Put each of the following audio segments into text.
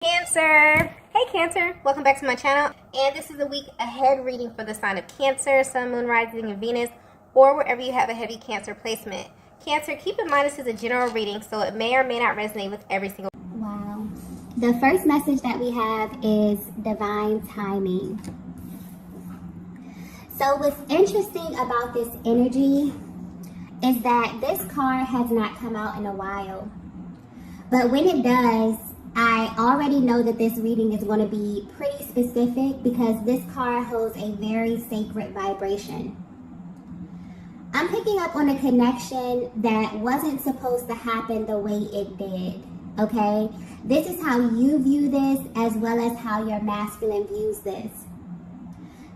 Cancer! Hey Cancer! Welcome back to my channel, and this is a week ahead reading for the sign of Cancer, Sun, Moon, Rising, and Venus, or wherever you have a heavy Cancer placement. Cancer, keep in mind this is a general reading, so it may or may not resonate with every single. Wow. The first message that we have is divine timing. So what's interesting about this energy is that this card has not come out in a while. But when it does, I already know that this reading is going to be pretty specific because this card holds a very sacred vibration. I'm picking up on a connection that wasn't supposed to happen the way it did, okay? This is how you view this as well as how your masculine views this.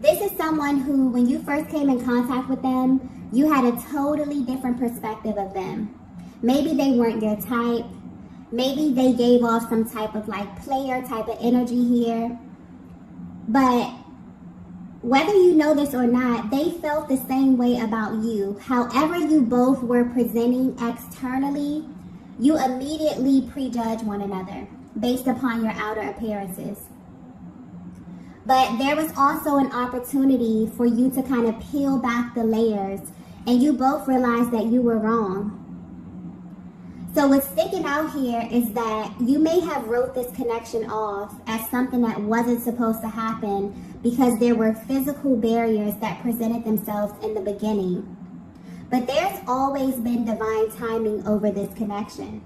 This is someone who, when you first came in contact with them, you had a totally different perspective of them. Maybe they weren't your type. Maybe they gave off some type of player type of energy here. But whether you know this or not, they felt the same way about you. However you both were presenting externally, you immediately prejudge one another based upon your outer appearances. But there was also an opportunity for you to kind of peel back the layers, and you both realized that you were wrong. So what's sticking out here is that you may have wrote this connection off as something that wasn't supposed to happen because there were physical barriers that presented themselves in the beginning. But there's always been divine timing over this connection.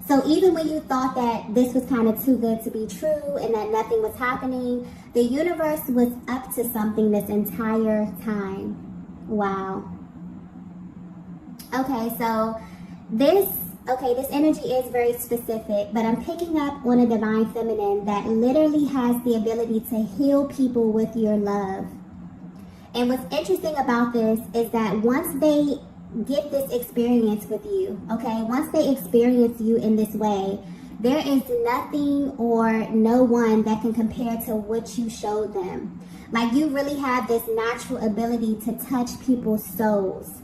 So even when you thought that this was kind of too good to be true and that nothing was happening, the universe was up to something this entire time. Wow. Okay, so this energy is very specific, but I'm picking up on a divine feminine that literally has the ability to heal people with your love. And what's interesting about this is that once they get this experience with you, okay, once they experience you in this way, there is nothing or no one that can compare to what you showed them. Like, you really have this natural ability to touch people's souls.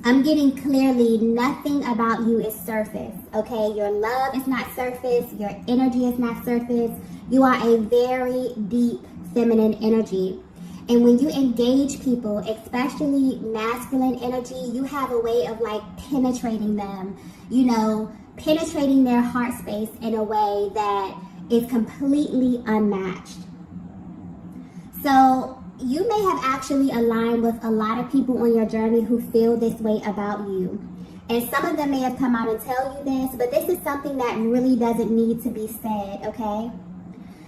I'm getting clearly nothing about you is surface, okay? Your love is not surface. Your energy is not surface. You are a very deep feminine energy. And when you engage people, especially masculine energy, you have a way of penetrating them, penetrating their heart space in a way that is completely unmatched. So you may have actually aligned with a lot of people on your journey who feel this way about you. And some of them may have come out and tell you this, but this is something that really doesn't need to be said, okay?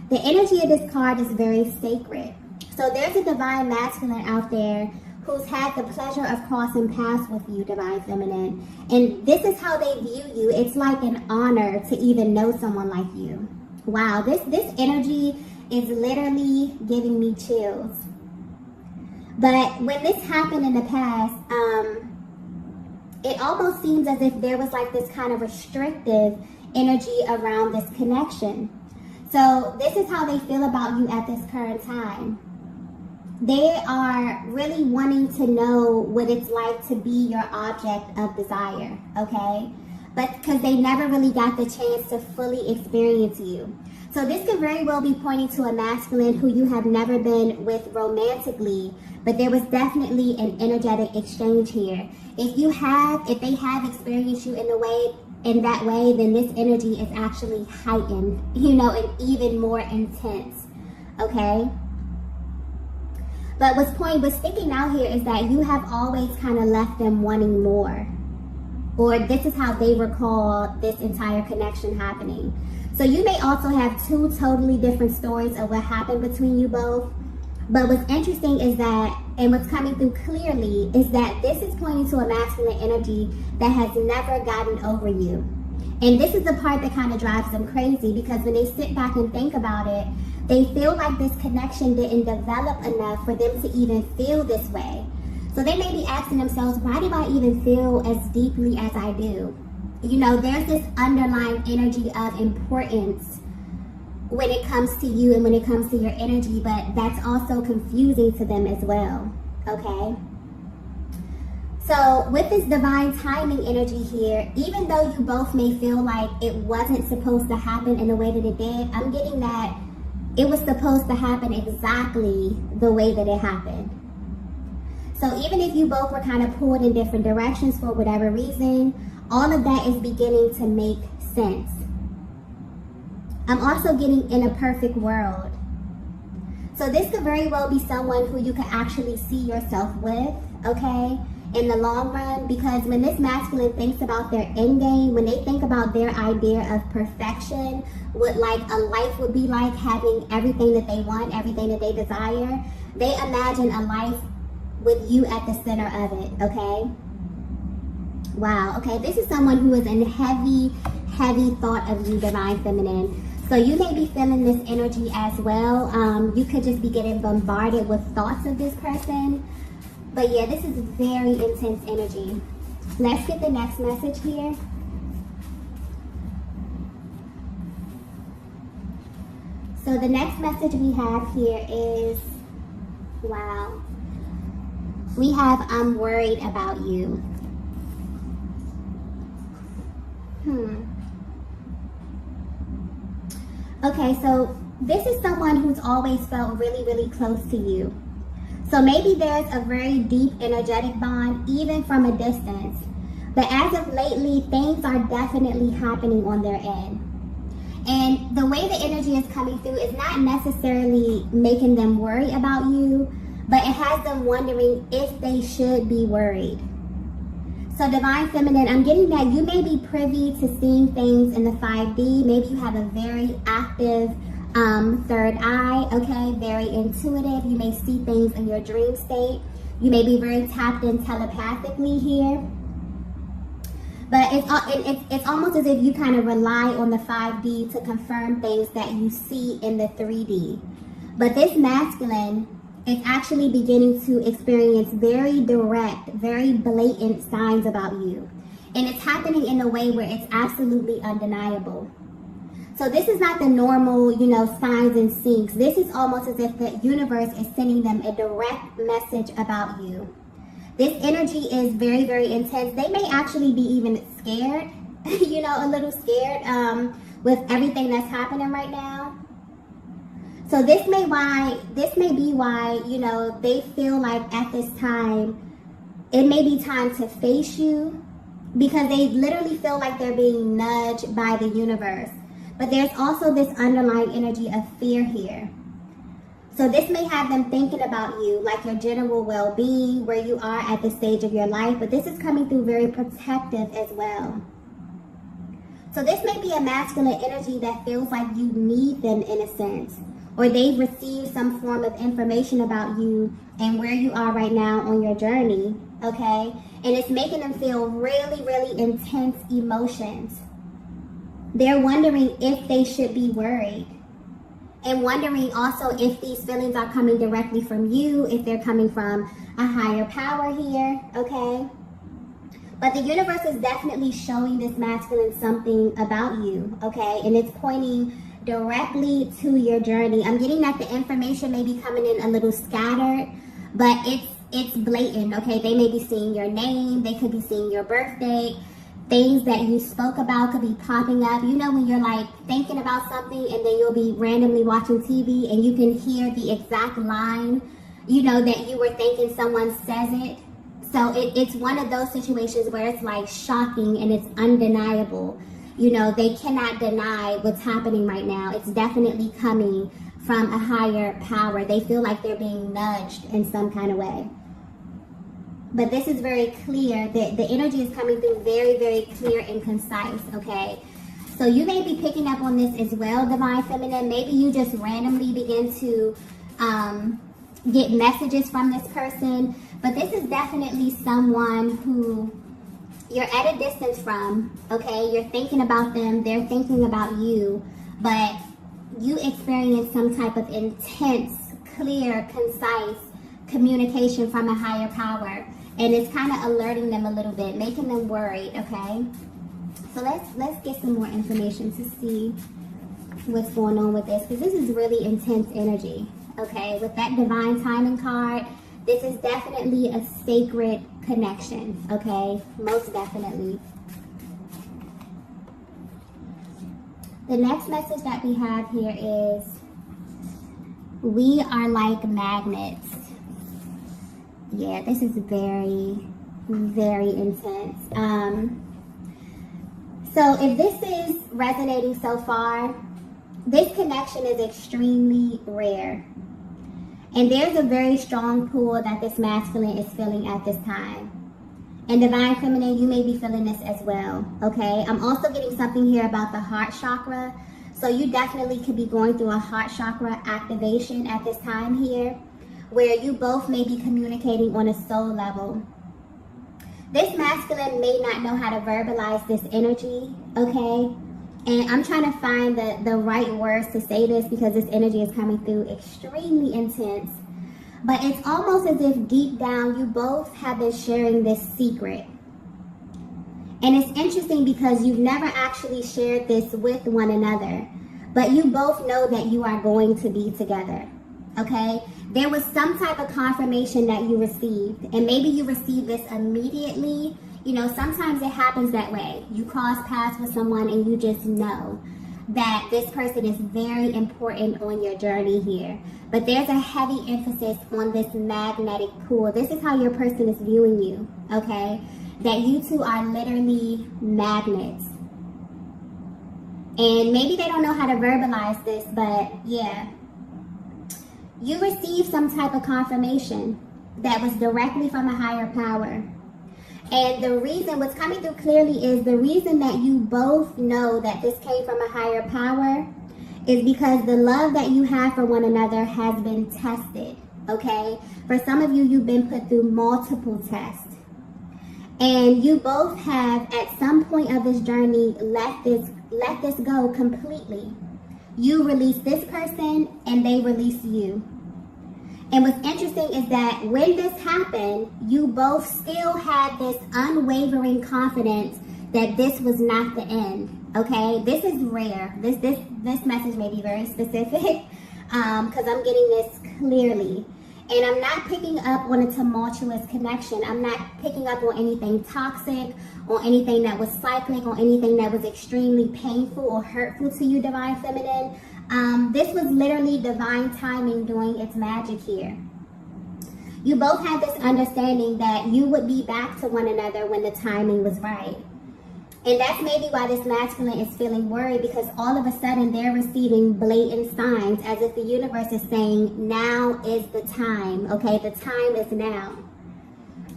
The energy of this card is very sacred. So there's a divine masculine out there who's had the pleasure of crossing paths with you, divine feminine. And this is how they view you. It's like an honor to even know someone like you. Wow, this energy is literally giving me chills. But when this happened in the past, it almost seems as if there was this kind of restrictive energy around this connection. So this is how they feel about you at this current time. They are really wanting to know what it's like to be your object of desire, okay? But because they never really got the chance to fully experience you. So this could very well be pointing to a masculine who you have never been with romantically, but there was definitely an energetic exchange here. If they have experienced you in that way, then this energy is actually heightened, and even more intense, okay? But what's sticking out here is that you have always kind of left them wanting more. Or this is how they recall this entire connection happening. So you may also have two totally different stories of what happened between you both. But what's interesting is that, and what's coming through clearly, is that this is pointing to a masculine energy that has never gotten over you. And this is the part that kind of drives them crazy, because when they sit back and think about it, they feel like this connection didn't develop enough for them to even feel this way. So they may be asking themselves, why do I even feel as deeply as I do? There's this underlying energy of importance when it comes to you and when it comes to your energy, but that's also confusing to them as well, okay? So with this divine timing energy here, even though you both may feel like it wasn't supposed to happen in the way that it did, I'm getting that it was supposed to happen exactly the way that it happened. So even if you both were kind of pulled in different directions for whatever reason, all of that is beginning to make sense. I'm also getting in a perfect world. So this could very well be someone who you could actually see yourself with, okay, in the long run, because when this masculine thinks about their end game, when they think about their idea of perfection, what like a life would be like, having everything that they want, everything that they desire, they imagine a life with you at the center of it, okay? Wow, okay, this is someone who is in heavy thought of you, divine feminine. So you may be feeling this energy as well. You could just be getting bombarded with thoughts of this person. But yeah, this is very intense energy. Let's get the next message here. So the next message we have here is, wow. We have, I'm worried about you. Okay, so this is someone who's always felt really close to you. So maybe there's a very deep energetic bond, even from a distance. But as of lately, things are definitely happening on their end. And the way the energy is coming through is not necessarily making them worry about you, but it has them wondering if they should be worried. So divine feminine, I'm getting that you may be privy to seeing things in the 5D. Maybe you have a very active third eye, okay, very intuitive. You may see things in your dream state. You may be very tapped in telepathically here. But it's almost as if you kind of rely on the 5D to confirm things that you see in the 3D. But this masculine is actually beginning to experience very direct, very blatant signs about you. And it's happening in a way where it's absolutely undeniable. So this is not the normal, signs and syncs. This is almost as if the universe is sending them a direct message about you. This energy is very intense. They may actually be even scared, a little scared with everything that's happening right now. So this may be why, they feel like at this time, it may be time to face you, because they literally feel like they're being nudged by the universe. But there's also this underlying energy of fear here. So this may have them thinking about you, like your general well-being, where you are at this stage of your life, but this is coming through very protective as well. So this may be a masculine energy that feels like you need them in a sense, or they've received some form of information about you and where you are right now on your journey, okay? And it's making them feel really intense emotions. They're wondering if they should be worried. And wondering also if these feelings are coming directly from you, if they're coming from a higher power here, okay? But the universe is definitely showing this masculine something about you, okay? And it's pointing directly to your journey. I'm getting that the information may be coming in a little scattered, but it's blatant, okay? They may be seeing your name, they could be seeing your birthday. Things that you spoke about could be popping up. When you're like thinking about something and then you'll be randomly watching TV and you can hear the exact line, that you were thinking someone says it. So it's one of those situations where it's like shocking and it's undeniable. They cannot deny what's happening right now. It's definitely coming from a higher power. They feel like they're being nudged in some kind of way. But this is very clear. The energy is coming through very clear and concise, okay? So you may be picking up on this as well, divine feminine. Maybe you just randomly begin to get messages from this person. But this is definitely someone who you're at a distance from, okay? You're thinking about them. They're thinking about you. But you experience some type of intense, clear, concise communication from a higher power. And it's kind of alerting them a little bit, making them worried, okay? So let's get some more information to see what's going on with this, because this is really intense energy, okay? With that divine timing card, This is definitely a sacred connection, okay? Most definitely. The next message that we have here is, we are like magnets. Yeah, this is very, very intense. So if this is resonating so far, this connection is extremely rare. And there's a very strong pull that this masculine is feeling at this time. And Divine Feminine, you may be feeling this as well, okay? I'm also getting something here about the heart chakra. So you definitely could be going through a heart chakra activation at this time here, where you both may be communicating on a soul level. This masculine may not know how to verbalize this energy, okay? And I'm trying to find the right words to say this because this energy is coming through extremely intense. But it's almost as if deep down you both have been sharing this secret. And it's interesting because you've never actually shared this with one another. But you both know that you are going to be together, okay? There was some type of confirmation that you received. And maybe you received this immediately. You know, sometimes it happens that way. You cross paths with someone and you just know that this person is very important on your journey here. But there's a heavy emphasis on this magnetic pull. This is how your person is viewing you, okay? That you two are literally magnets. And maybe they don't know how to verbalize this, but yeah. You received some type of confirmation that was directly from a higher power. And the reason, what's coming through clearly is the reason that you both know that this came from a higher power is because the love that you have for one another has been tested, okay? For some of you, you've been put through multiple tests. And you both have, at some point of this journey, let this go completely. You release this person and they release you. And what's interesting is that when this happened, you both still had this unwavering confidence that this was not the end, okay? This is rare. This message may be very specific because I'm getting this clearly. And I'm not picking up on a tumultuous connection. I'm not picking up on anything toxic, on anything that was cyclic, on anything that was extremely painful or hurtful to you, Divine Feminine. This was literally divine timing doing its magic here. You both had this understanding that you would be back to one another when the timing was right. And that's maybe why this masculine is feeling worried, because all of a sudden they're receiving blatant signs as if the universe is saying, now is the time, okay? The time is now.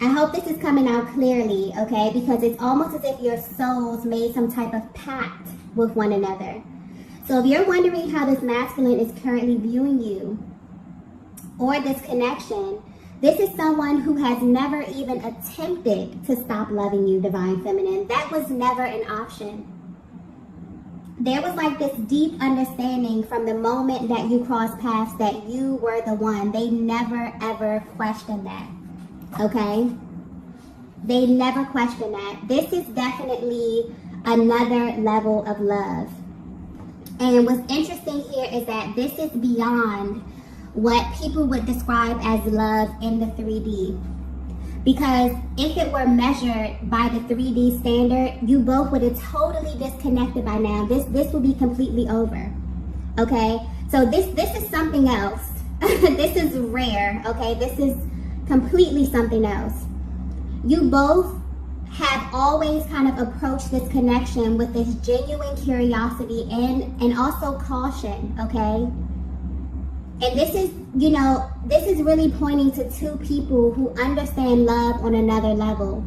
I hope this is coming out clearly, okay? Because it's almost as if your souls made some type of pact with one another. So if you're wondering how this masculine is currently viewing you or this connection, this is someone who has never even attempted to stop loving you, Divine Feminine. That was never an option. There was like this deep understanding from the moment that you crossed paths that you were the one. They never ever questioned that, okay? They never questioned that. This is definitely another level of love. And what's interesting here is that this is beyond what people would describe as love in the 3D. Because if it were measured by the 3D standard, you both would have totally disconnected by now. This would be completely over, okay? So this is something else. This is rare, okay? This is completely something else. You both have always kind of approached this connection with this genuine curiosity and also caution, okay? And this is, you know, this is really pointing to two people who understand love on another level.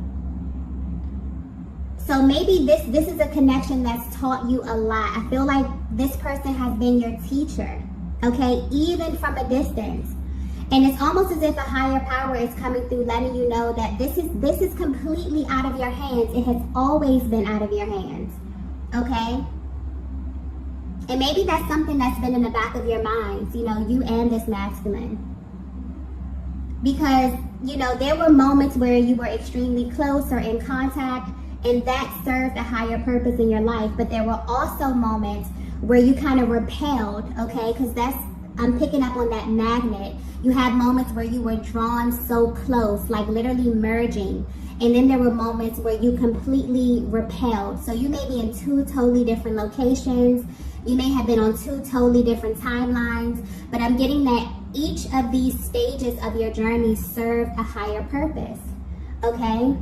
So maybe this is a connection that's taught you a lot. I feel like this person has been your teacher, okay, even from a distance. And it's almost as if a higher power is coming through, letting you know that this is completely out of your hands. It has always been out of your hands, okay? And maybe that's something that's been in the back of your minds, you know, you and this masculine. Because, you know, there were moments where you were extremely close or in contact, and that served a higher purpose in your life. But there were also moments where you kind of repelled, okay? Because that's I'm picking up on that magnet. You had moments where you were drawn so close, like literally merging. And then there were moments where you completely repelled. So you may be in two totally different locations. You may have been on two totally different timelines. But I'm getting that each of these stages of your journey serve a higher purpose. Okay?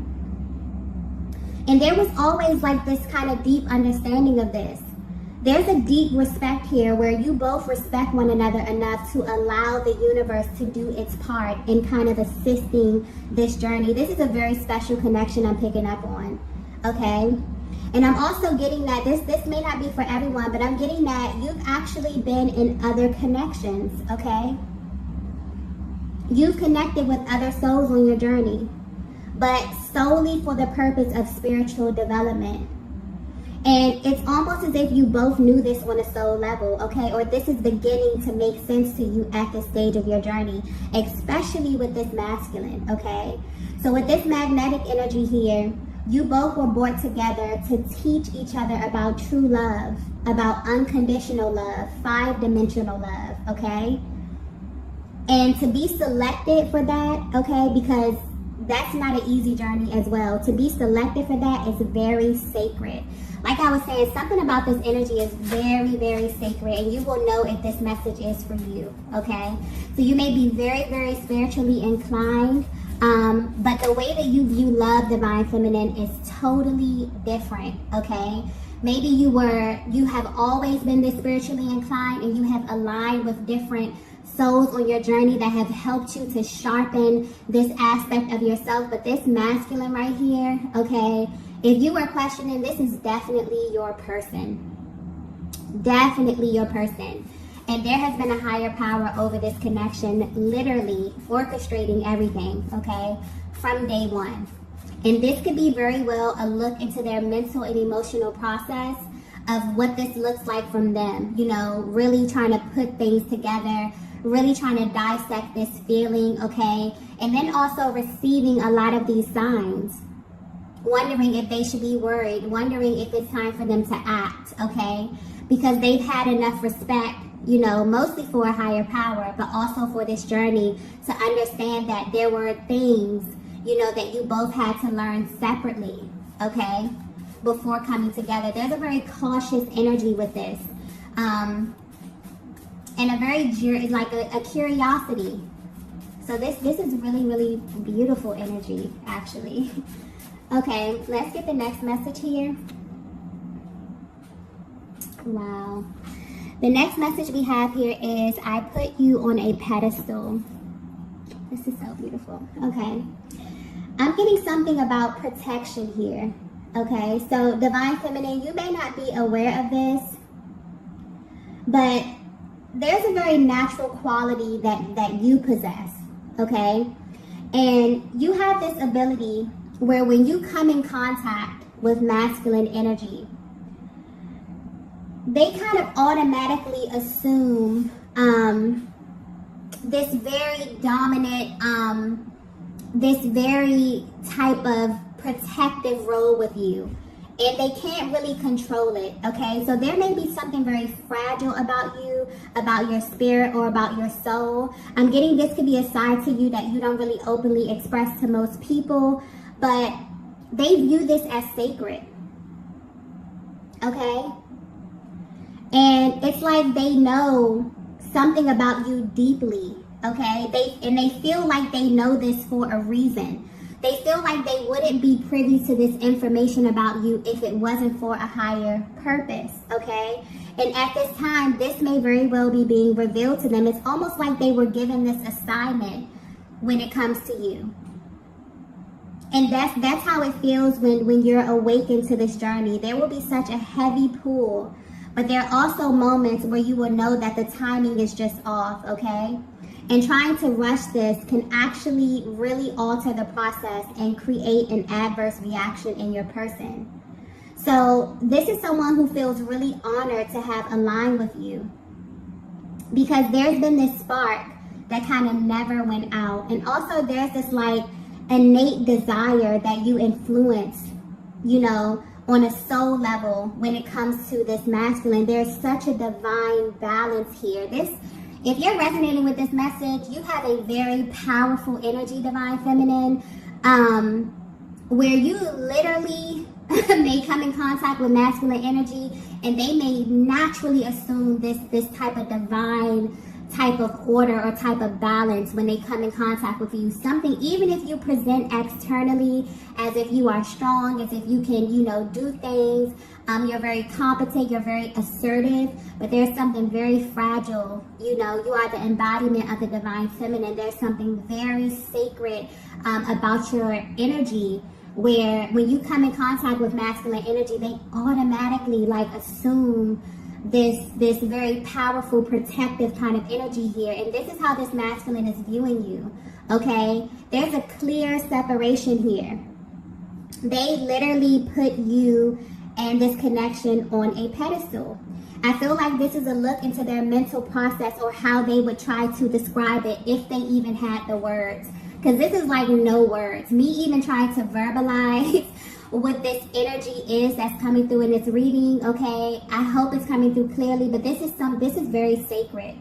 And there was always like this kind of deep understanding of this. There's a deep respect here where you both respect one another enough to allow the universe to do its part in kind of assisting this journey. This is a very special connection I'm picking up on, okay? And I'm also getting that this may not be for everyone, but I'm getting that you've actually been in other connections, okay? You've connected with other souls on your journey, but solely for the purpose of spiritual development. And it's almost as if you both knew this on a soul level, okay? Or this is beginning to make sense to you at this stage of your journey, especially with this masculine, okay? So with this magnetic energy here, you both were brought together to teach each other about true love, about unconditional love, 5-dimensional love, okay? And to be selected for that, okay, because that's not an easy journey as well. To be selected for that is very sacred. Like I was saying, something about this energy is very, very sacred, and you will know if this message is for you, okay? So you may be very, very spiritually inclined, but the way that you view love, divine feminine, is totally different, okay? Maybe you have always been this spiritually inclined, and you have aligned with different souls on your journey that have helped you to sharpen this aspect of yourself. But this masculine right here, okay, if you were questioning, this is definitely your person. Definitely your person. And there has been a higher power over this connection, literally orchestrating everything, okay, from day one. And this could be very well a look into their mental and emotional process of what this looks like from them. You know, really trying to put things together, really trying to dissect this feeling, okay? And then also receiving a lot of these signs. Wondering if they should be worried, wondering if it's time for them to act, okay? Because they've had enough respect, you know, mostly for a higher power, but also for this journey to understand that there were things, you know, that you both had to learn separately, okay? Before coming together. There's a very cautious energy with this. And a very, like a curiosity. So this is really, really beautiful energy, actually. Okay, let's get the next message here. Wow. The next message we have here is, I put you on a pedestal. This is so beautiful. Okay. I'm getting something about protection here. Okay, so divine feminine, you may not be aware of this, but there's a very natural quality that you possess, okay? And you have this ability where when you come in contact with masculine energy, they kind of automatically assume this very dominant, this very type of protective role with you. And they can't really control it, okay? So there may be something very fragile about you, about your spirit, or about your soul. I'm getting this could be a side to you that you don't really openly express to most people, but they view this as sacred, okay? And it's like they know something about you deeply, okay? They feel like they know this for a reason. They feel like they wouldn't be privy to this information about you if it wasn't for a higher purpose, okay? And at this time, this may very well be being revealed to them. It's almost like they were given this assignment when it comes to you. And that's how it feels when you're awakened to this journey. There will be such a heavy pull, but there are also moments where you will know that the timing is just off, okay? And trying to rush this can actually really alter the process and create an adverse reaction in your person. So this is someone who feels really honored to have aligned with you, because there's been this spark that kind of never went out. And also there's this like innate desire that you influence, you know, on a soul level when it comes to this masculine. There's such a divine balance here. This If you're resonating with this message, you have a very powerful energy, Divine Feminine, where you literally may come in contact with masculine energy, and they may naturally assume this type of divine type of order or type of balance when they come in contact with you. Something, even if you present externally as if you are strong, as if you can, do things, you're very competent, you're very assertive, but there's something very fragile. You are the embodiment of the Divine Feminine. There's something very sacred about your energy, where when you come in contact with masculine energy, they automatically assume this very powerful protective kind of energy here. And this is how this masculine is viewing you. Okay, there's a clear separation here. They literally put you and this connection on a pedestal. I feel like this is a look into their mental process, or how they would try to describe it if they even had the words. Because this is no words. Me even trying to verbalize what this energy is that's coming through in this reading, okay? I hope it's coming through clearly, but this is very sacred.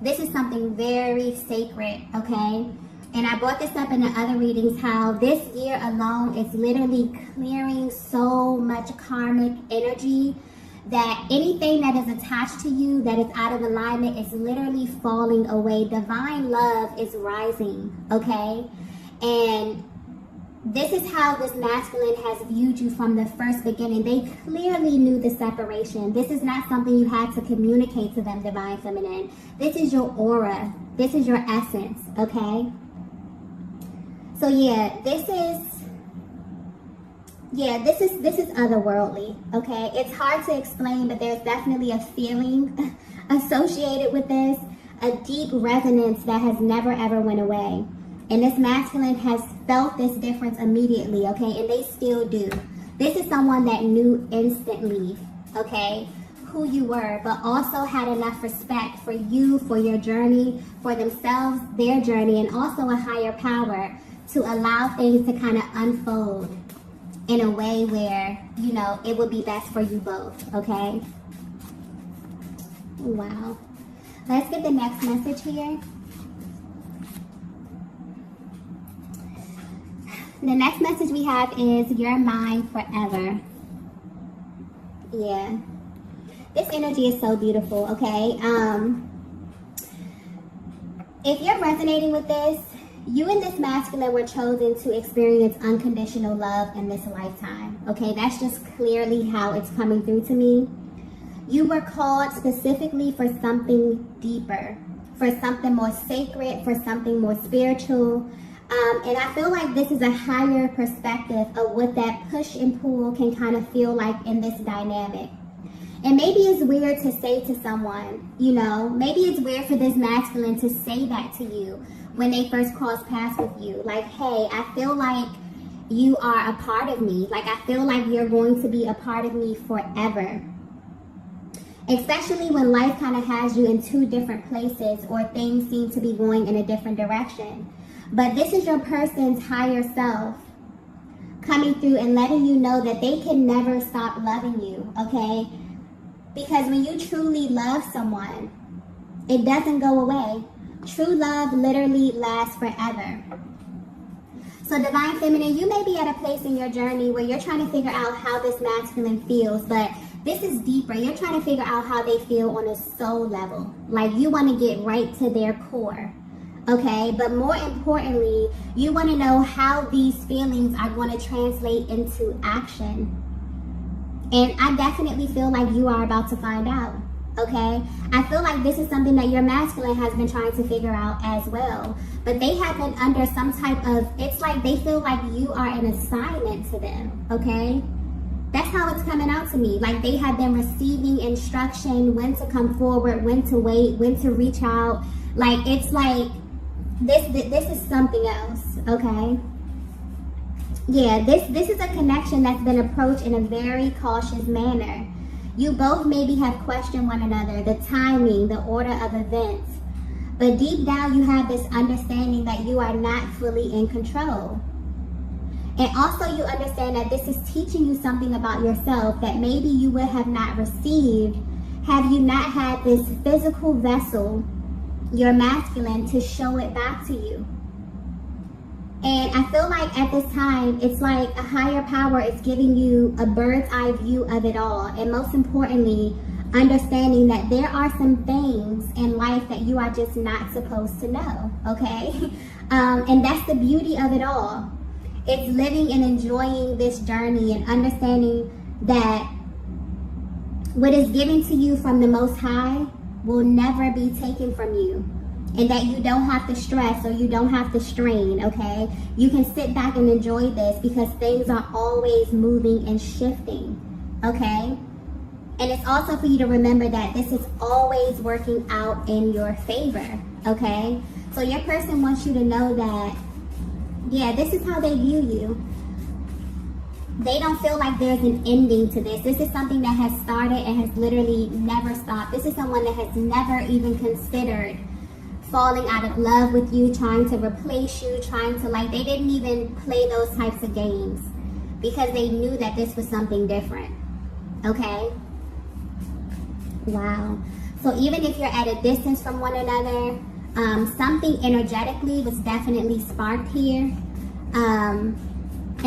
This is something very sacred, okay? And I brought this up in the other readings, how this year alone is literally clearing so much karmic energy, that anything that is attached to you that is out of alignment is literally falling away. Divine love is rising, okay? And this is how this masculine has viewed you from the first beginning. They clearly knew the separation. This is not something you had to communicate to them, Divine Feminine. This is your aura. This is your essence, okay? So yeah, this is otherworldly, okay? It's hard to explain, but there's definitely a feeling associated with this, a deep resonance that has never ever went away. And this masculine has felt this difference immediately, okay? And they still do. This is someone that knew instantly, okay, who you were, but also had enough respect for you, for your journey, for themselves, their journey, and also a higher power to allow things to kind of unfold in a way where, it would be best for you both, okay? Wow. Let's get the next message here. The next message we have is, you're mine forever. Yeah. This energy is so beautiful, okay? If you're resonating with this, you and this masculine were chosen to experience unconditional love in this lifetime, okay? That's just clearly how it's coming through to me. You were called specifically for something deeper, for something more sacred, for something more spiritual. And I feel like this is a higher perspective of what that push and pull can kind of feel like in this dynamic. And maybe it's weird to say to someone, maybe it's weird for this masculine to say that to you when they first cross paths with you. Like, hey, I feel like you are a part of me. Like, I feel like you're going to be a part of me forever. Especially when life kind of has you in two different places, or things seem to be going in a different direction. But this is your person's higher self coming through and letting you know that they can never stop loving you, okay? Because when you truly love someone, it doesn't go away. True love literally lasts forever. So Divine Feminine, you may be at a place in your journey where you're trying to figure out how this masculine feels, but this is deeper. You're trying to figure out how they feel on a soul level. Like, you want to get right to their core. Okay, but more importantly, you want to know how these feelings are going to translate into action. And I definitely feel like you are about to find out. Okay, I feel like this is something that your masculine has been trying to figure out as well. But they have been under some type of, it's like they feel like you are an assignment to them. Okay, that's how it's coming out to me. Like, they have been receiving instruction, when to come forward, when to wait, when to reach out. Like, it's like, this is something else, okay? Yeah, this is a connection that's been approached in a very cautious manner. You both maybe have questioned one another, the timing, the order of events. But deep down, you have this understanding that you are not fully in control. And also you understand that this is teaching you something about yourself that maybe you would have not received had you not had this physical vessel your masculine to show it back to you. And I feel like at this time, it's like a higher power is giving you a bird's eye view of it all. And most importantly, understanding that there are some things in life that you are just not supposed to know, okay? And that's the beauty of it all. It's living and enjoying this journey and understanding that what is given to you from the Most High will never be taken from you. And that you don't have to stress or you don't have to strain, okay? You can sit back and enjoy this because things are always moving and shifting, okay? And it's also for you to remember that this is always working out in your favor, okay? So your person wants you to know that, yeah, this is how they view you. They don't feel like there's an ending to this. This is something that has started and has literally never stopped. This is someone that has never even considered falling out of love with you, trying to replace you, trying to they didn't even play those types of games because they knew that this was something different, okay? Wow. So even if you're at a distance from one another, something energetically was definitely sparked here. And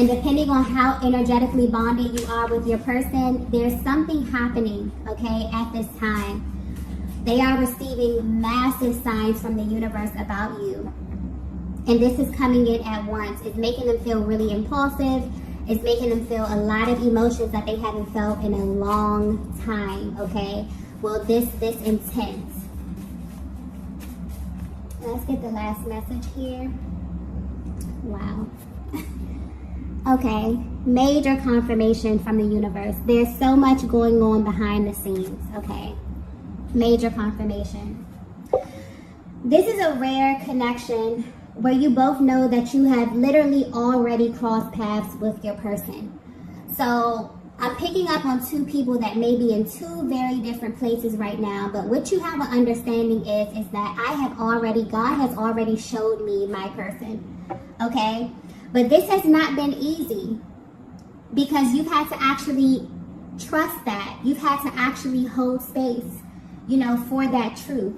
depending on how energetically bonded you are with your person, there's something happening, okay, at this time. They are receiving massive signs from the universe about you. And this is coming in at once. It's making them feel really impulsive. It's making them feel a lot of emotions that they haven't felt in a long time, okay? Well, this intense. Let's get the last message here. Wow. Okay, major confirmation from the universe. There's so much going on behind the scenes, okay? Major confirmation. This is a rare connection where you both know that you have literally already crossed paths with your person. So I'm picking up on two people that may be in two very different places right now, but what you have an understanding is that God has already showed me my person, okay? But this has not been easy because you've had to actually trust that. You've had to actually hold space, for that truth.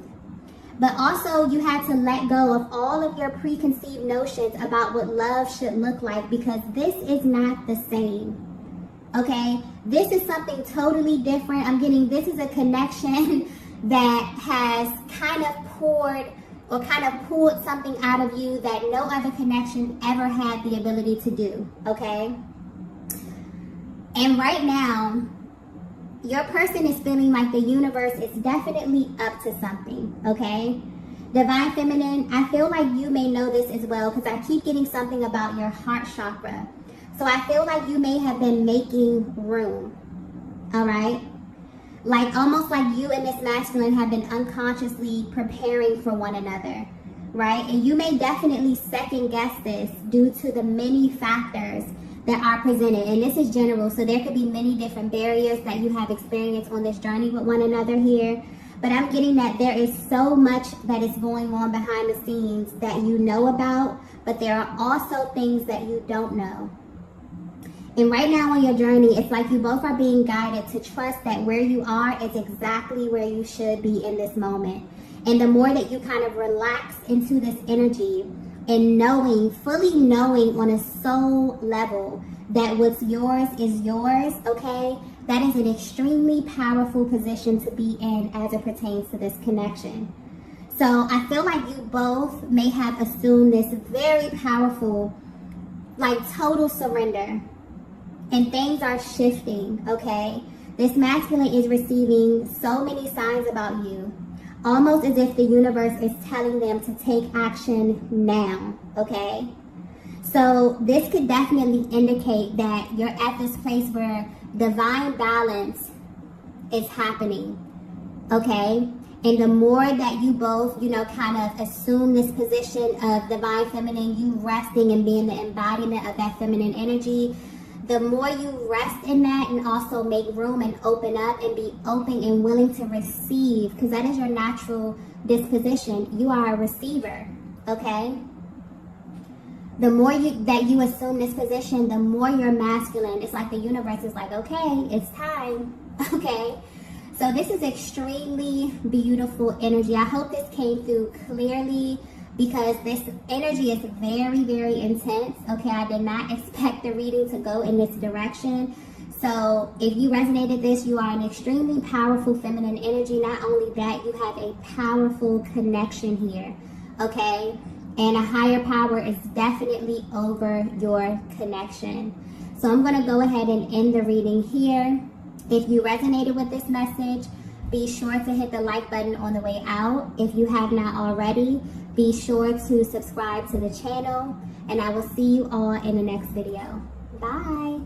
But also you had to let go of all of your preconceived notions about what love should look like because this is not the same. Okay? This is something totally different. This is a connection that has kind of pulled something out of you that no other connection ever had the ability to do, okay? And right now, your person is feeling like the universe is definitely up to something, okay? Divine Feminine, I feel like you may know this as well because I keep getting something about your heart chakra. So I feel like you may have been making room, all right? Almost like you and this masculine have been unconsciously preparing for one another, right? And you may definitely second guess this due to the many factors that are presented. And this is general, so there could be many different barriers that you have experienced on this journey with one another here. But I'm getting that there is so much that is going on behind the scenes that you know about, but there are also things that you don't know. And right now on your journey, it's like you both are being guided to trust that where you are is exactly where you should be in this moment. And the more that you kind of relax into this energy and fully knowing on a soul level that what's yours is yours, okay, that is an extremely powerful position to be in as it pertains to this connection. So I feel like you both may have assumed this very powerful, total surrender. And things are shifting, okay? This masculine is receiving so many signs about you, almost as if the universe is telling them to take action now, okay? So this could definitely indicate that you're at this place where divine balance is happening, okay? And the more that you both, kind of assume this position of divine feminine, you resting and being the embodiment of that feminine energy, the more you rest in that and also make room and open up and be open and willing to receive, because that is your natural disposition. You are a receiver, okay? The more that you assume this position, the more you're masculine. It's like the universe is like, okay, it's time, okay? So this is extremely beautiful energy. I hope this came through clearly because this energy is very, very intense. Okay, I did not expect the reading to go in this direction. So if you resonated this, you are an extremely powerful feminine energy. Not only that, you have a powerful connection here, okay? And a higher power is definitely over your connection. So I'm gonna go ahead and end the reading here. If you resonated with this message, be sure to hit the like button on the way out. If you have not already, be sure to subscribe to the channel, and I will see you all in the next video. Bye.